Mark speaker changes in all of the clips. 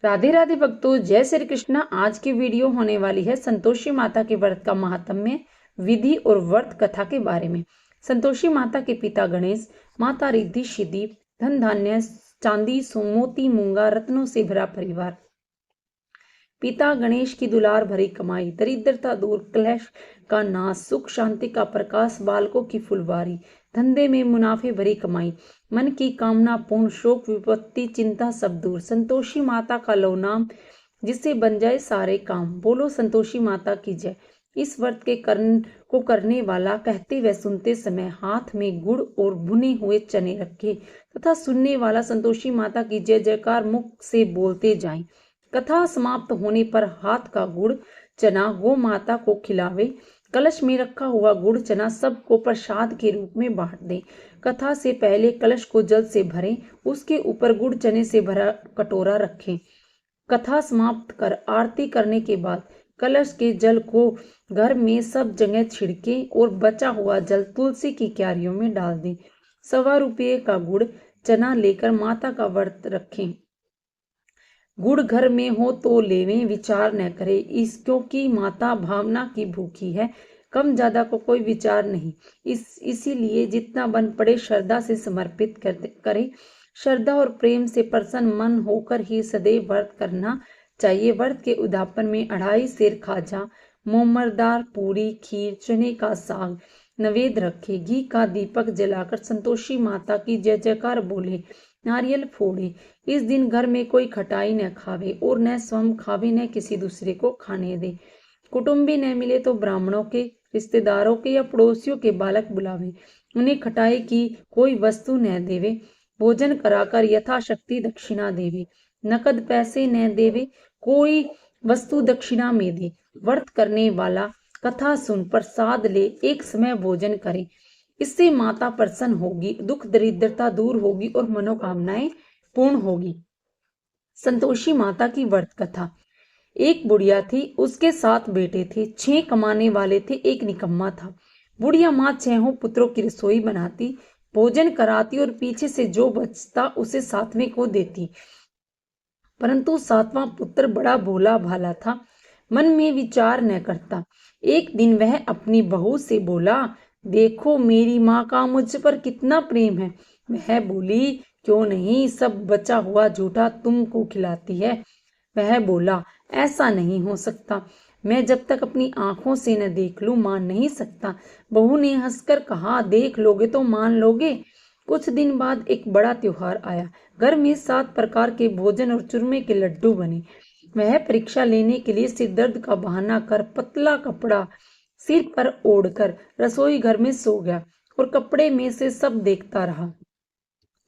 Speaker 1: राधे राधे भक्तों, जय श्री कृष्णा। आज की वीडियो होने वाली है संतोषी माता के व्रत का महात्म्य, विधि और व्रत कथा के बारे में। संतोषी माता के पिता गणेश, माता रिद्धि सिद्धि, धन धान्य चांदी मोती मूंगा रत्नों से भरा परिवार। पिता गणेश की दुलार भरी कमाई, दरिद्रता दूर, क्लेश का नाश, सुख शांति का प्रकाश, बालकों की फुलवारी, धंधे में मुनाफे भरी कमाई, मन की कामना पूर्ण, शोक विपत्ति चिंता सब दूर। संतोषी माता का लो नाम, जिससे बन जाए सारे काम। बोलो संतोषी माता की जय। इस व्रत के करने वाला कहते व सुनते समय हाथ में गुड़ और भुने हुए चने रखे तथा सुनने वाला संतोषी माता की जय जयकार मुख से बोलते जाएं। कथा समाप्त होने पर हाथ का गुड़ चना गौ माता को खिलावे। कलश में रखा हुआ गुड़ चना सबको प्रसाद के रूप में बांट दे। कथा से पहले कलश को जल से भरें, उसके ऊपर गुड़ चने से भरा कटोरा रखें। कथा समाप्त कर आरती करने के बाद कलश के जल को घर में सब जगह छिड़के और बचा हुआ जल तुलसी की क्यारियों में डाल दें। 1.25 रुपये का गुड़ चना लेकर माता का व्रत रखें। गुड़ घर में हो तो लेवें, विचार न करे क्योंकि माता भावना की भूखी है, कम ज्यादा को कोई विचार नहीं। इसीलिए जितना बन पड़े श्रद्धा से समर्पित करे। श्रद्धा और प्रेम से प्रसन्न मन होकर ही सदैव व्रत करना चाहिए। व्रत के उद्यापन में 2.5 सेर खाजा, मोमरदार पूरी, खीर, चने का साग नैवेद्य रखे। घी का दीपक जलाकर संतोषी माता की जय जयकार बोले, नारियल फोड़े। इस दिन घर में कोई खटाई न खावे और न स्वयं खावे, न किसी दूसरे को खाने दे। कुटुंबी न मिले तो ब्राह्मणों के, रिश्तेदारों के या पड़ोसियों के बालक बुलावे। उन्हें खटाई की कोई वस्तु न देवे। भोजन कराकर यथाशक्ति दक्षिणा देवे। नकद पैसे न देवे, कोई वस्तु दक्षिणा में दे। व्रत करने वाला कथा सुन प्रसाद ले, एक समय भोजन करे। इससे माता प्रसन्न होगी, दुख दरिद्रता दूर होगी और मनोकामनाएं पूर्ण होगी। संतोषी माता की व्रत कथा। एक बुढ़िया थी, उसके 7 बेटे थे। 6 कमाने वाले थे, एक निकम्मा था। बुढ़िया माँ 6 पुत्रों की रसोई बनाती, भोजन कराती और पीछे से जो बचता उसे 7वें को देती। परंतु 7वां पुत्र बड़ा भोला भाला था, मन में विचार न करता। एक दिन वह अपनी बहू से बोला, देखो मेरी माँ का मुझ पर कितना प्रेम है। वह बोली, क्यों नहीं, सब बचा हुआ झूठा तुमको खिलाती है। वह बोला, ऐसा नहीं हो सकता, मैं जब तक अपनी आंखों से न देख लूं मान नहीं सकता। बहू ने हंसकर कहा, देख लोगे तो मान लोगे। कुछ दिन बाद एक बड़ा त्योहार आया। घर में 7 प्रकार के भोजन और चूरमे के लड्डू बने। वह परीक्षा लेने के लिए सिर दर्द का बहाना कर पतला कपड़ा सिर पर ओढ़कर रसोई घर में सो गया और कपड़े में से सब देखता रहा।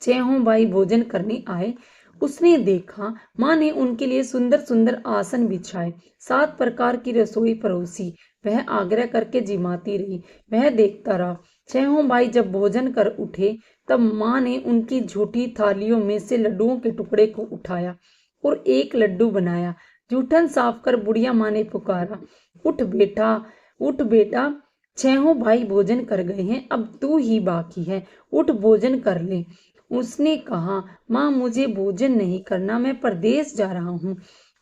Speaker 1: 6 भाई भोजन करने आए। उसने देखा माँ ने उनके लिए सुंदर सुंदर आसन बिछाए, 7 प्रकार की रसोई परोसी। वह आग्रह करके जिमाती रही, वह देखता रहा। 6 भाई जब भोजन कर उठे तब माँ ने उनकी झूठी थालियों में से लड्डुओं के टुकड़े को उठाया और एक लड्डू बनाया। जूठन साफ कर बुढ़िया माँ ने पुकारा, उठ बेटा, उठ बेटा, 6 भाई भोजन कर गए हैं, अब तू ही बाकी है, उठ भोजन कर ले। उसने कहा, माँ मुझे भोजन नहीं करना, मैं परदेश जा रहा हूँ।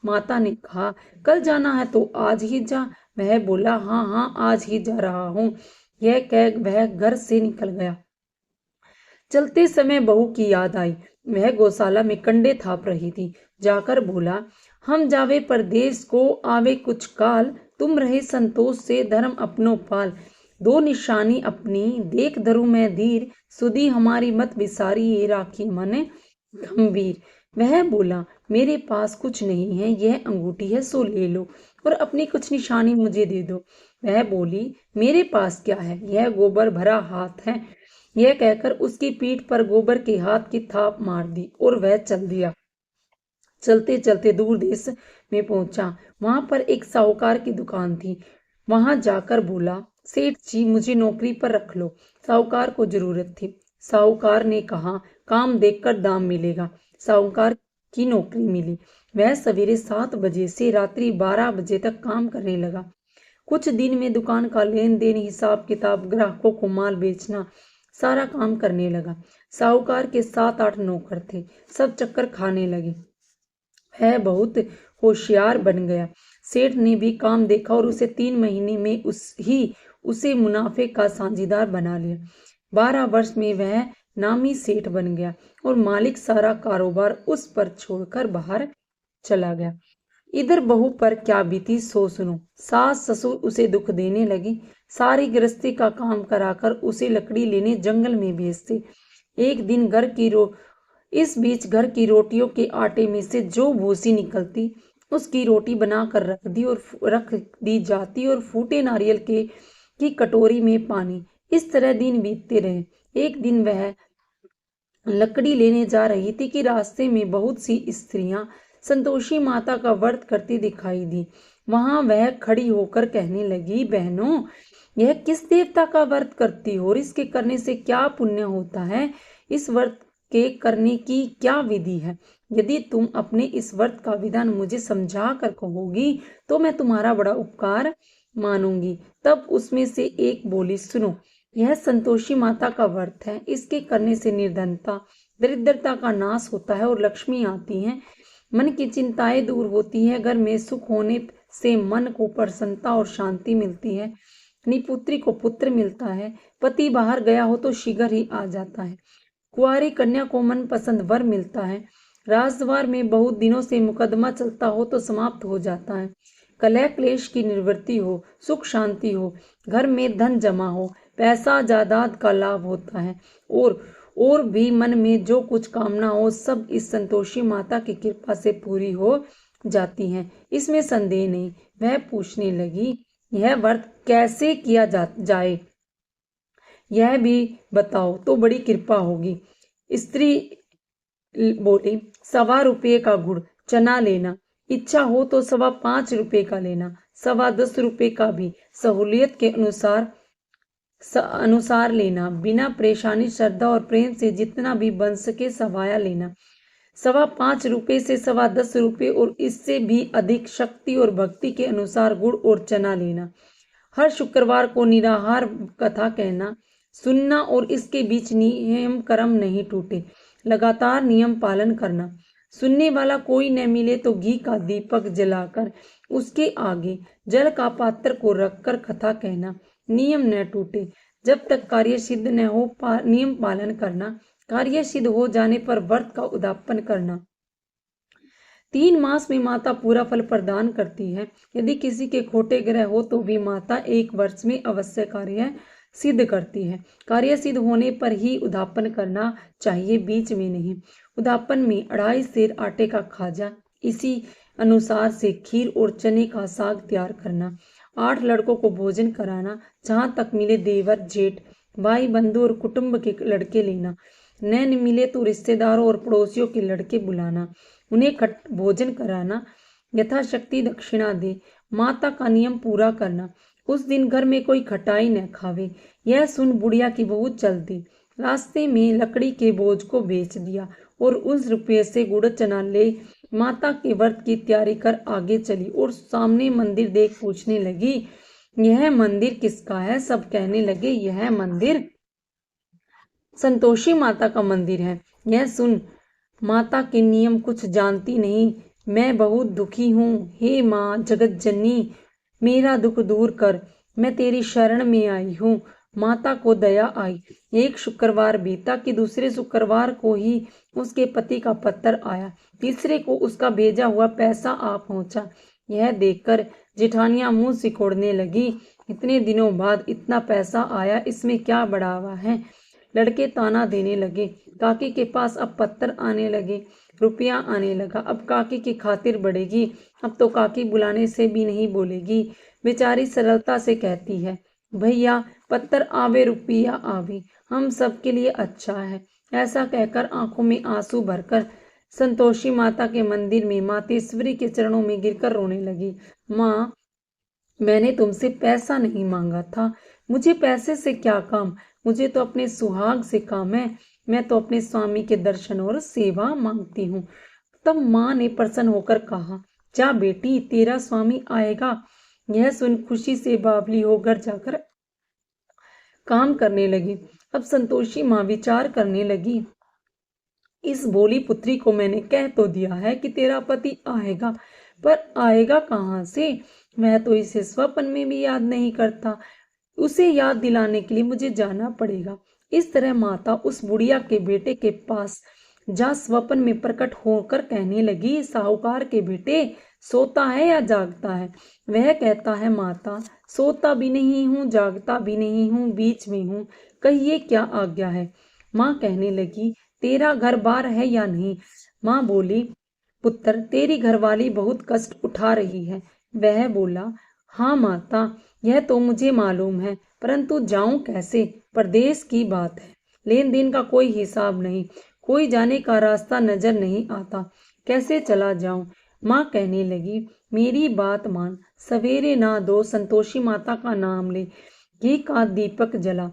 Speaker 1: माता ने कहा, कल जाना है तो आज ही जा। वह बोला, हाँ हाँ आज ही जा रहा हूँ। यह कह वह घर से निकल गया। चलते समय बहू की याद आई। वह गौशाला में कंडे थाप रही थी। जाकर बोला, हम जावे परदेश को आवे कुछ काल, तुम रहे संतोष से धर्म अपनो पाल। 2 निशानी अपनी देख धरू मैं धीर, सुधी हमारी मत बिसारी ये राखी मन गंभीर। वह बोला, मेरे पास कुछ नहीं है, यह अंगूठी है सो ले लो और अपनी कुछ निशानी मुझे दे दो। वह बोली, मेरे पास क्या है, यह गोबर भरा हाथ है। यह कहकर उसकी पीठ पर गोबर के हाथ की थाप मार दी और वह चल दिया। चलते चलते दूर देश में पहुंचा। वहां पर एक साहूकार की दुकान थी। वहां जाकर बोला, सेठ जी मुझे नौकरी पर रख लो, साहूकार को जरूरत थी। साहूकार ने कहा, काम देखकर दाम मिलेगा। साहूकार की नौकरी मिली। वह सवेरे 7 बजे से रात्रि 12 बजे तक काम करने लगा। कुछ दिन में दुकान का लेन देन, हिसाब किताब, ग्राहकों को माल बेचना, सारा काम करने लगा। साहूकार के 7-8 नौकर थे, सब चक्कर खाने लगे। वह बहुत होशियार बन गया। सेठ ने भी काम देखा और उसे 3 महीने में उसे मुनाफे का साझीदार बना लिया। 12 वर्ष में वह नामी सेठ बन गया और मालिक सारा कारोबार उस पर छोड़कर बाहर चला गया। इधर बहू पर क्या बीती सो सुनो। सास ससुर उसे दुख देने लगी। सारी गृहस्थी का काम कराकर उसे लकड़ी लेने जंगल में भेजते। एक दिन इस बीच घर की रोटियों के आटे में से जो भूसी निकलती उसकी रोटी बनाकर रख दी जाती और फूटे नारियल की कटोरी में पानी। इस तरह दिन बीतते रहे। एक दिन वह लकड़ी लेने जा रही थी कि रास्ते में बहुत सी स्त्रियां संतोषी माता का व्रत करती दिखाई दी। वहां वह खड़ी होकर कहने लगी, बहनों, यह किस देवता का व्रत करती हो और इसके करने से क्या पुण्य होता है? इस व्रत के करने की क्या विधि है? यदि तुम अपने इस व्रत का विधान मुझे समझा कर कहोगी तो मैं तुम्हारा बड़ा उपकार मानूंगी। तब उसमें से एक बोली, सुनो, यह संतोषी माता का व्रत है। इसके करने से निर्धनता, दरिद्रता का नाश होता है और लक्ष्मी आती है। मन की चिंताएं दूर होती है। घर में सुख होने से मन को प्रसन्नता और शांति मिलती है। निपुत्री को पुत्र मिलता है। पति बाहर गया हो तो शीघ्र ही आ जाता है। कुंवारी कन्या को मनपसंद वर मिलता है। राजद्वार में बहुत दिनों से मुकदमा चलता हो तो समाप्त हो जाता है। कलह क्लेश की निवृत्ति हो, सुख शांति हो, घर में धन जमा हो, पैसा जायदाद का लाभ होता है और भी मन में जो कुछ कामना हो सब इस संतोषी माता की कृपा से पूरी हो जाती हैं। इसमें संदेह नहीं। वह पूछने लगी, यह व्रत कैसे किया जाए, यह भी बताओ तो बड़ी कृपा होगी। स्त्री बोली, 1.25 रुपये का गुड़ चना लेना, इच्छा हो तो 5.25 रुपये का लेना, 10.25 रुपये का भी सहूलियत के अनुसार लेना, बिना परेशानी श्रद्धा और प्रेम से जितना भी बन सके सवाया लेना। 5.25 रुपये से 10.25 रुपये और इससे भी अधिक शक्ति और भक्ति के अनुसार गुड़ और चना लेना। हर शुक्रवार को निराहार कथा कहना, सुनना और इसके बीच नियम कर्म नहीं टूटे, लगातार नियम पालन करना। सुनने वाला कोई न मिले तो घी का दीपक जलाकर उसके आगे जल का पात्र को रखकर कथा कहना। नियम न टूटे जब तक कार्य सिद्ध न हो, नियम पालन करना। कार्य सिद्ध हो जाने पर व्रत का उद्यापन करना। 3 मास में माता पूरा फल प्रदान करती है। यदि किसी के खोटे ग्रह हो तो भी माता 1 वर्ष में अवश्य कार्य सिद्ध करती है। कार्य सिद्ध होने पर ही उद्यापन करना चाहिए, बीच में नहीं। उद्यापन में 2.5 सेर आटे का खाजा, इसी अनुसार से खीर और चने का साग तैयार करना। 8 लड़कों को भोजन कराना। जहाँ तक मिले देवर जेठ भाई बंधु और कुटुंब के लड़के लेना। न मिले तो रिश्तेदारों और पड़ोसियों के लड़के बुलाना, उन्हें भोजन कराना। यथाशक्ति दक्षिणा दे। माता का नियम पूरा करना। उस दिन घर में कोई खटाई न खावे। यह सुन बुढ़िया की बहू चल दी। रास्ते में लकड़ी के बोझ को बेच दिया और उस रुपये से गुड़ चना ले माता के व्रत की तैयारी कर आगे चली और सामने मंदिर देख पूछने लगी, यह मंदिर किसका है? सब कहने लगे, यह मंदिर संतोषी माता का मंदिर है। यह सुन माता के नियम कुछ जानती नहीं। मैं बहुत दुखी हूँ। हे माँ जगत जननी, मेरा दुख दूर कर। मैं तेरी शरण में आई हूँ। माता को दया आई। एक शुक्रवार बीता कि दूसरे शुक्रवार को ही उसके पति का पत्र आया। तीसरे को उसका भेजा हुआ पैसा आ पहुंचा। यह देखकर जेठानियां मुंह सिकोड़ने लगी। इतने दिनों बाद इतना पैसा आया, इसमें क्या बढ़ावा है? लड़के ताना देने लगे। काकी के पास अब पत्थर आने लगे, रुपया आने लगा। अब काकी की खातिर बढ़ेगी। अब तो काकी बुलाने से भी नहीं बोलेगी। बेचारी सरलता से कहती है, भैया पत्थर आवे रुपया आवे, हम सब के लिए अच्छा है। ऐसा कहकर आंखों में आंसू भरकर संतोषी माता के मंदिर में मातेश्वरी के चरणों में गिरकर रोने लगी। माँ, मैंने तुमसे पैसा नहीं मांगा था। मुझे पैसे से क्या काम? मुझे तो अपने सुहाग से काम है। मैं तो अपने स्वामी के दर्शन और सेवा मांगती हूँ। तब माँ ने प्रसन्न होकर कहा, जा बेटी, तेरा स्वामी आएगा। यह सुन खुशी से बावली हो घर जाकर काम करने लगी। अब संतोषी माँ विचार करने लगी, इस भोली पुत्री को मैंने कह तो दिया है कि तेरा पति आएगा, पर आएगा कहाँ से? वह तो इसे स्वप्न में भी याद नहीं करता। उसे याद दिलाने के लिए मुझे जाना पड़ेगा। इस तरह माता उस बुढ़िया के बेटे के पास जा स्वप्न में प्रकट होकर कहने लगी, साहूकार के बेटे, सोता है या जागता है? वह कहता है, माता सोता भी नहीं हूँ, जागता भी नहीं हूँ, बीच में हूँ, कहिए क्या आज्ञा है? माँ कहने लगी, तेरा घर बार है या नहीं? माँ बोली, पुत्र तेरी घरवाली बहुत कष्ट उठा रही है। वह बोला, हाँ माता, यह तो मुझे मालूम है, परंतु जाऊं कैसे? परदेश की बात है, लेन देन का कोई हिसाब नहीं, कोई जाने का रास्ता नजर नहीं आता, कैसे चला जाऊं? माँ कहने लगी, मेरी बात मान, सवेरे ना दो संतोषी माता का नाम ले, घी का दीपक जला,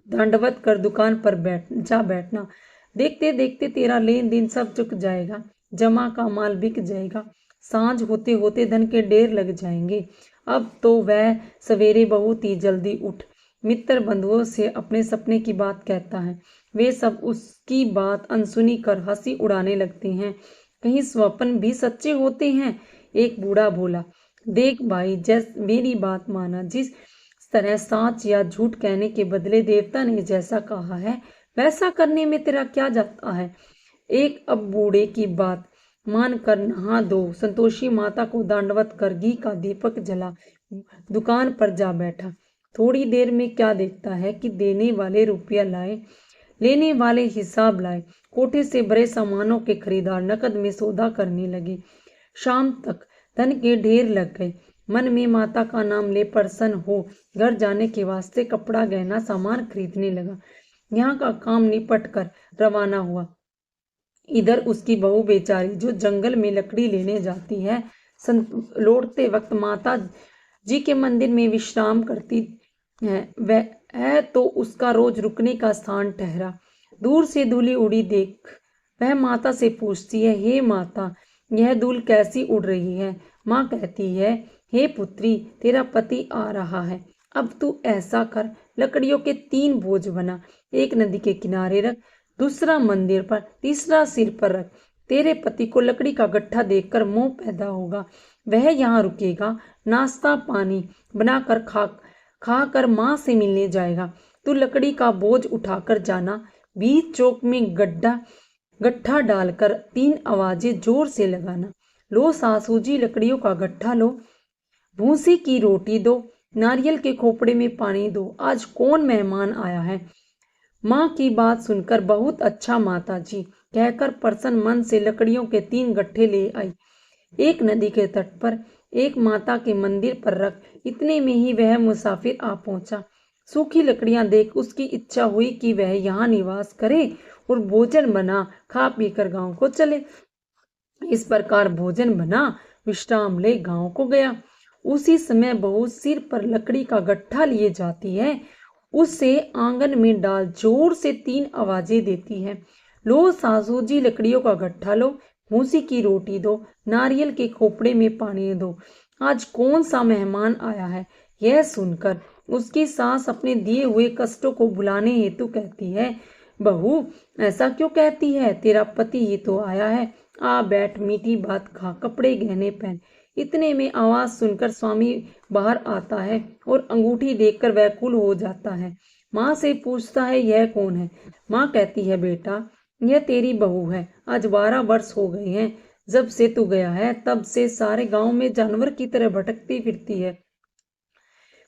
Speaker 1: दंडवत कर दुकान पर बैठना। देखते देखते तेरा लेन देन सब चुक जाएगा, जमा का माल बिक जाएगा, सांझ होते होते धन के ढेर लग जाएंगे। अब तो वह सवेरे बहुत ही जल्दी उठ मित्र बंधुओं से अपने सपने की बात कहता है। वे सब उसकी बात अनसुनी कर हंसी उड़ाने लगते हैं। कहीं स्वप्न भी सच्चे होते हैं? एक बूढ़ा बोला, देख भाई, जैसे मेरी बात माना, जिस तरह साच या झूठ कहने के बदले देवता ने जैसा कहा है वैसा करने में तेरा क्या जाता है? एक अब बूढ़े की बात मान कर नहा दो, संतोषी माता को दंडवत कर घी का दीपक जला, दुकान पर जा बैठा। थोड़ी देर में क्या देखता है कि देने वाले रुपया लाए, लेने वाले हिसाब लाए, कोठे से भरे सामानों के खरीदार नकद में सौदा करने लगे। शाम तक धन के ढेर लग गए। मन में माता का नाम ले प्रसन्न हो घर जाने के वास्ते कपड़ा गहना सामान खरीदने लगा। यहाँ का काम निपट कर रवाना हुआ। इधर उसकी बहू बेचारी जो जंगल में लकड़ी लेने जाती है, लौटते वक्त माता जी के मंदिर में विश्राम करती है। वह तो उसका रोज रुकने का स्थान ठहरा। दूर से धूली उड़ी देख वह माता से पूछती है, हे माता, यह धूल कैसी उड़ रही है? माँ कहती है, हे पुत्री, तेरा पति आ रहा है। अब तू ऐसा कर, लकड़ियों के 3 बोझ बना, एक नदी के किनारे रख, दूसरा मंदिर पर, तीसरा सिर पर रख। तेरे पति को लकड़ी का गट्ठा देखकर मोह पैदा होगा, वह यहाँ रुकेगा, नाश्ता पानी बनाकर खा कर माँ से मिलने जाएगा। तू लकड़ी का बोझ उठाकर जाना, बीच चौक में गट्ठा डालकर 3 आवाजें जोर से लगाना, लो सासू जी लकड़ियों का गट्ठा लो, भूसी की रोटी दो, नारियल के खोपड़े में पानी दो, आज कौन मेहमान आया है? माँ की बात सुनकर बहुत अच्छा माता जी कहकर प्रसन्न मन से लकड़ियों के 3 गट्ठे ले आई। एक नदी के तट पर, एक माता के मंदिर पर रख। इतने में ही वह मुसाफिर आ पहुंचा। सूखी लकड़ियां देख उसकी इच्छा हुई कि वह यहाँ निवास करे और भोजन बना खा पी कर गाँव को चले। इस प्रकार भोजन बना, विश्राम ले गाँव को गया। उसी समय बहू सिर पर लकड़ी का गट्ठा लिए जाती है। उसे आंगन में डाल जोर से 3 आवाजें देती है, लो सासू जी लकड़ियों का गट्ठा लो, भूसी की रोटी दो, नारियल के खोपड़े में पानी दो, आज कौन सा मेहमान आया है? यह सुनकर उसकी सास अपने दिए हुए कष्टों को भुलाने हेतु कहती है, बहू ऐसा क्यों कहती है? तेरा पति ही तो आया है, आ बैठ, मीठी बात खा, कपड़े गहने पहन। इतने में आवाज सुनकर स्वामी बाहर आता है और अंगूठी देखकर व्याकुल हो जाता है। माँ से पूछता है, यह कौन है? माँ कहती है, बेटा यह तेरी बहू है। आज 12 वर्ष हो गए हैं जब से तू गया है, तब से सारे गांव में जानवर की तरह भटकती फिरती है,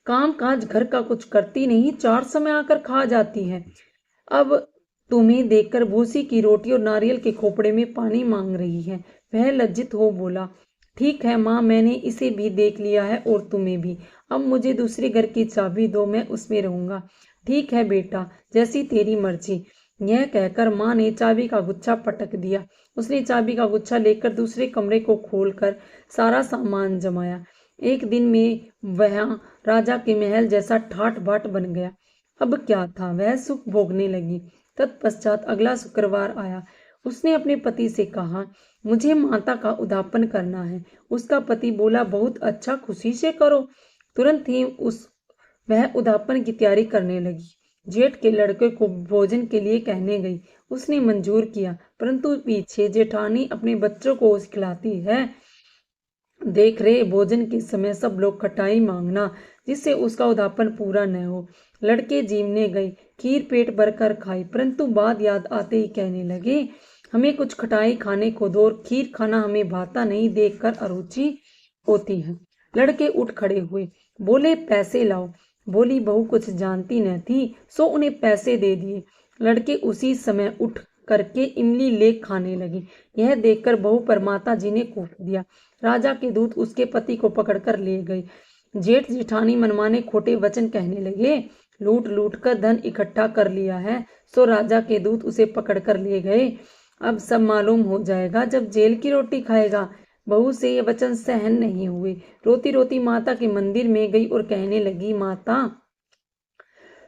Speaker 1: काम काज घर का कुछ करती नहीं, 4 समय आकर खा जाती है। अब तुम्हें देखकर भूसी की रोटी और नारियल के खोपड़े में पानी मांग रही है। वह लज्जित हो बोला, ठीक है माँ, मैंने इसे भी देख लिया है और तुम्हें भी। अब मुझे दूसरे घर की चाबी दो, मैं उसमें रहूंगा। ठीक है बेटा, जैसी तेरी मर्जी। यह कहकर माँ ने चाबी का गुच्छा पटक दिया। उसने चाबी का गुच्छा लेकर दूसरे कमरे को खोलकर सारा सामान जमाया। एक दिन में वह राजा के महल जैसा ठाट बाट बन गया। अब क्या था, वह सुख भोगने लगी। तत्पश्चात अगला शुक्रवार आया। उसने अपने पति से कहा, मुझे माता का उद्यापन करना है। उसका पति बोला, बहुत अच्छा, खुशी से करो। तुरंत ही वह उद्यापन की तैयारी करने लगी। जेठ के लड़के को भोजन के लिए कहने गई। उसने मंजूर किया, परंतु पीछे जेठानी अपने बच्चों को खिलाती है। देख रहे भोजन के समय सब लोग खटाई मांगना, जिससे उसका उदापन पूरा न हो। लड़के जीमने गए, खीर पेट भरकर खाई, परंतु बाद याद आते ही कहने लगे, हमें कुछ खटाई खाने को दो, और खीर खाना हमें भाता नहीं, देखकर अरुचि होती है। लड़के उठ खड़े हुए, बोले पैसे लाओ। बोली बहू कुछ जानती न थी, सो उन्हें पैसे दे दिए। लड़के उसी समय उठ करके इमली ले खाने लगे। यह देखकर बहू पर माता जी ने कूट दिया। राजा के दूत उसके पति को पकड़कर ले गए। जेठ जेठानी मनमाने खोटे वचन कहने लगे, लूट लूट कर धन इकट्ठा कर लिया है, सो राजा के दूत उसे पकड़कर ले गए। अब सब मालूम हो जाएगा जब जेल की रोटी खाएगा। बहू से ये वचन सहन नहीं हुए। रोती रोती माता के मंदिर में गई और कहने लगी, माता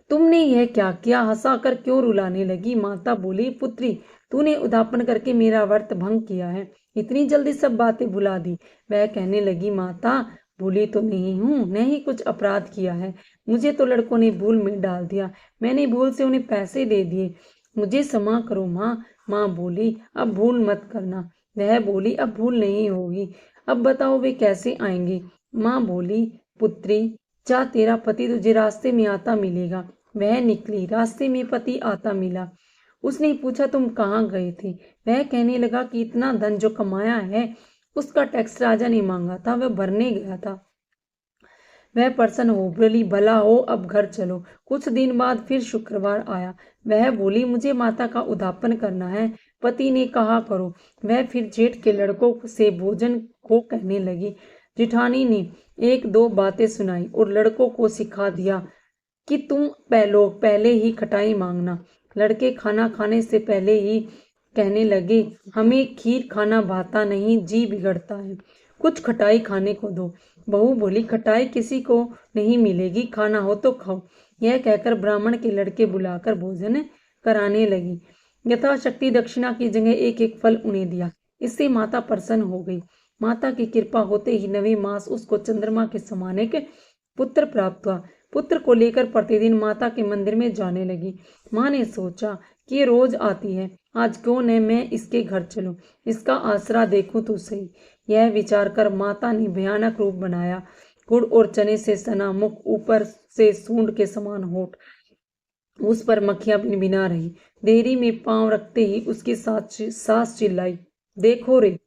Speaker 1: तुमने यह क्या किया? हंसाकर क्यों रुलाने लगी? माता बोली, पुत्री तूने उदापन करके मेरा व्रत भंग किया है, इतनी जल्दी सब बातें भुला दी। वह कहने लगी, माता भूली तो नहीं हूँ, न ही कुछ अपराध किया है। मुझे तो लड़कों ने भूल में डाल दिया, मैंने भूल से उन्हें पैसे दे दिए, मुझे क्षमा करो माँ। माँ बोली, अब भूल मत करना। वह बोली, अब भूल नहीं होगी। अब बताओ वे कैसे आएंगे? माँ बोली, पुत्री जा, तेरा पति तुझे रास्ते में आता मिलेगा। वह निकली, रास्ते में पति आता मिला। उसने पूछा, तुम कहाँ गए थे? वह कहने लगा कि इतना धन जो कमाया है उसका टैक्स राजा ने मांगा था, वह भरने गया था। वह प्रसन्न हो बोली, भला हो, अब घर चलो। कुछ दिन बाद फिर शुक्रवार आया। वह बोली, मुझे माता का उदापन करना है। पति ने कहा, करो। वह फिर जेठ के लड़कों से भोजन को कहने लगी। जेठानी ने एक दो बातें सुनाई और लड़कों को सिखा दिया कि तुम पहले ही खटाई मांगना। लड़के खाना खाने से पहले ही कहने लगे, हमें खीर खाना भाता नहीं, जी बिगड़ता है, कुछ खटाई खाने को दो। बहू बोली, खटाई किसी को नहीं मिलेगी, खाना हो तो खाओ। यह कहकर ब्राह्मण के लड़के बुलाकर भोजन कराने लगी। यथाशक्ति दक्षिणा की जगह एक एक फल उन्हें दिया। इससे माता प्रसन्न हो गई। माता की कृपा होते ही 9वें मास उसको चंद्रमा के समान एक पुत्र प्राप्त हुआ। पुत्र को लेकर प्रतिदिन माता के मंदिर में जाने लगी। माँ ने सोचा कि ये रोज आती है, आज क्यों न मैं इसके घर चलूं, इसका आसरा देखूं तो सही। यह विचार कर माता ने भयानक रूप बनाया। गुड़ और चने से सना मुख, ऊपर से सूंड के समान होठ, उस पर मक्खियां बिना रही। देहरी में पांव रखते ही उसकी सास चिल्लाई, देखो रे,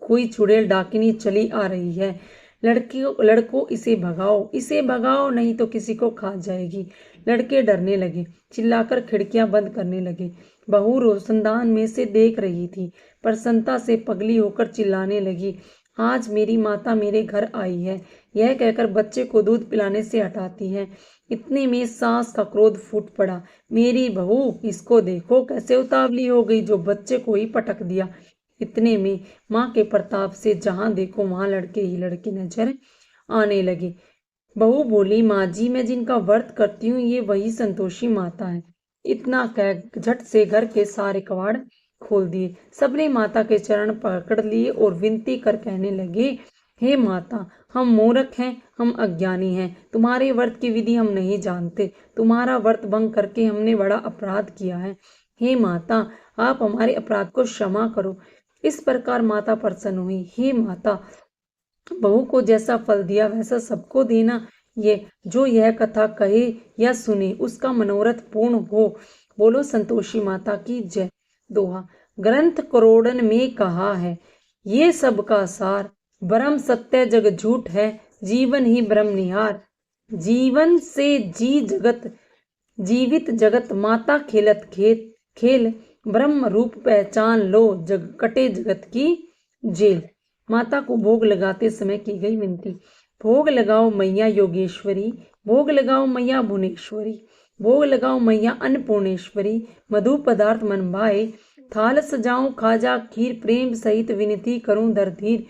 Speaker 1: कोई चुड़ैल डाकिनी चली आ रही है। लड़कों इसे भगाओ नहीं तो किसी को खा जाएगी। लड़के डरने लगे, चिल्लाकर खिड़कियां बंद करने लगे। बहू रोशनदान में से देख रही थी, प्रसन्नता से पगली होकर चिल्लाने लगी, आज मेरी माता मेरे घर आई है। यह कहकर बच्चे को दूध पिलाने से हटाती है। इतने में सास का क्रोध फूट पड़ा, मेरी बहू, इसको देखो कैसे उतावली हो गई, जो बच्चे को ही पटक दिया। इतने में माँ के प्रताप से जहां देखो वहां लड़के ही लड़के नजर आने लगे। बहू बोली, माँ जी, मैं जिनका व्रत करती हूँ ये वही संतोषी माता है। इतना कह झट से घर के सारे कवाड़ खोल दिए। सबने माता के चरण पकड़ लिए और विनती कर कहने लगे, हे माता, हम मूर्ख हैं, हम अज्ञानी हैं, तुम्हारे व्रत की विधि हम नहीं जानते, तुम्हारा व्रत भंग करके हमने बड़ा अपराध किया है। हे माता, आप हमारे अपराध को क्षमा करो। इस प्रकार माता प्रसन्न हुई। हे माता, बहू को जैसा फल दिया वैसा सबको देना। यह कथा कहे या सुने उसका मनोरथ पूर्ण हो। बोलो संतोषी माता की जय। दोहा, ग्रंथ करोड़न में कहा है, ये सबका सार, ब्रह्म सत्य जग झूठ है, जीवन ही ब्रह्म निहार। जीवन से जीवित जगत, माता खेलत खेल, ब्रह्म रूप पहचान लो, कटे जगत की जेल। माता को भोग लगाते समय की गई विनती। भोग लगाओ मैया योगेश्वरी, भोग लगाओ मैया भुवनेश्वरी, भोग लगाओ मैया अन्नपूर्णेश्वरी, मधु पदार्थ मन भाए, थाल सजाऊं खाजा खीर, प्रेम सहित विनती करूं धीर।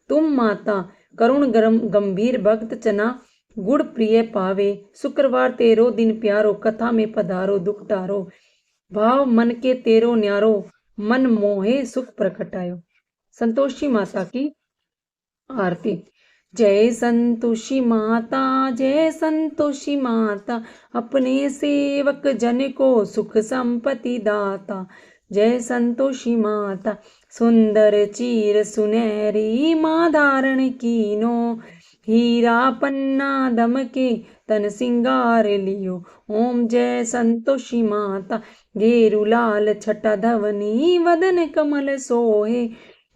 Speaker 1: तुम माता करुण गंभीर, भक्त चना गुड़ प्रिय पावे, शुक्रवार तेरो दिन प्यारो, कथा में पधारो दुख टारो, भाव मन के तेरो न्यारो, मन मोहे सुख प्रकटायो। संतोषी माता की आरती। जय संतोषी माता, जय संतोषी माता, अपने सेवक जन को सुख संपत्ति दाता। जय संतोषी माता, सुंदर चीर सुनहरी माँ धारण कीनो, हीरा पन्ना दमके तन सिंगार लियो। ओम जय संतोषी माता, घेरु लाल छटा धवनी वदन कमल सोहे,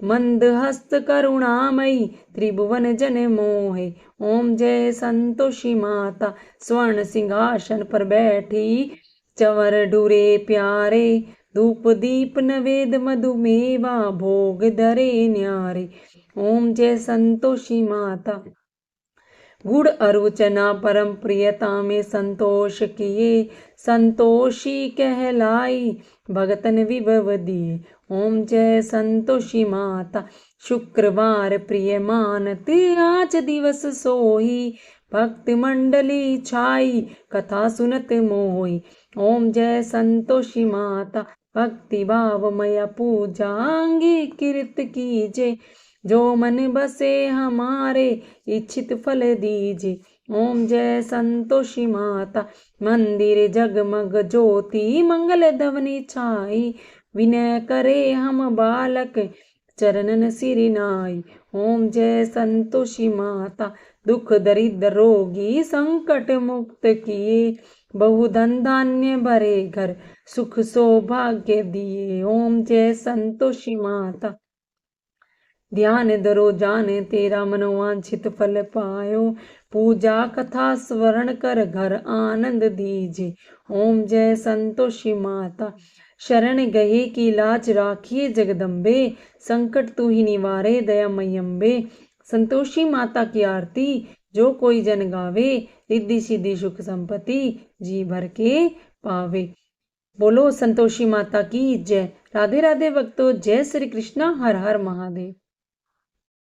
Speaker 1: मंद हस्त करुणामयी त्रिभुवन जन मोहे। ओम जय संतोषी माता, स्वर्ण सिंहासन पर बैठी चंवर ढूरे प्यारे, धूप दीप नवेद मधुमेवा भोग धरे न्यारे। ओम जय संतोषी माता, गुड़ अरुचना परम प्रियता में संतोष किए, संतोषी कहलाई भगतन विभव दिए। ओम जय संतोषी माता, शुक्रवार प्रिय मानते आज दिवस सोही, भक्त मंडली छाई कथा सुनत मोही। ओम जय संतोषी माता, भक्ति भावमय पूजा अंगीकृत कीजे, जो मन बसे हमारे इच्छित फल दीजे। ओम जय संतोषी माता, मंदिर जगमग ज्योति मंगल ध्वनि छाई, विनय करे हम बालक चरणन सिर नाई। ओम जय संतोषी माता, दुख दरिद्र रोगी संकट मुक्त किए, बहुधन धान्य भरे घर सुख सौभाग्य दिए। ओम जय संतोषी माता, ध्यान धरो जाने तेरा मनोवांछित फल पायो, पूजा कथा स्मरण कर घर आनंद दीजे। ओम जय संतोषी माता, शरण गए की लाज राखिए जगदम्बे, संकट तू ही निवारे दयामयी अम्बे। संतोषी माता की आरती जो कोई जन गावे, रिद्धि सिद्धि सुख संपत्ति जी भर के पावे। बोलो संतोषी माता की जय। राधे राधे भक्तों, जय श्री कृष्णा, हर हर महादेव।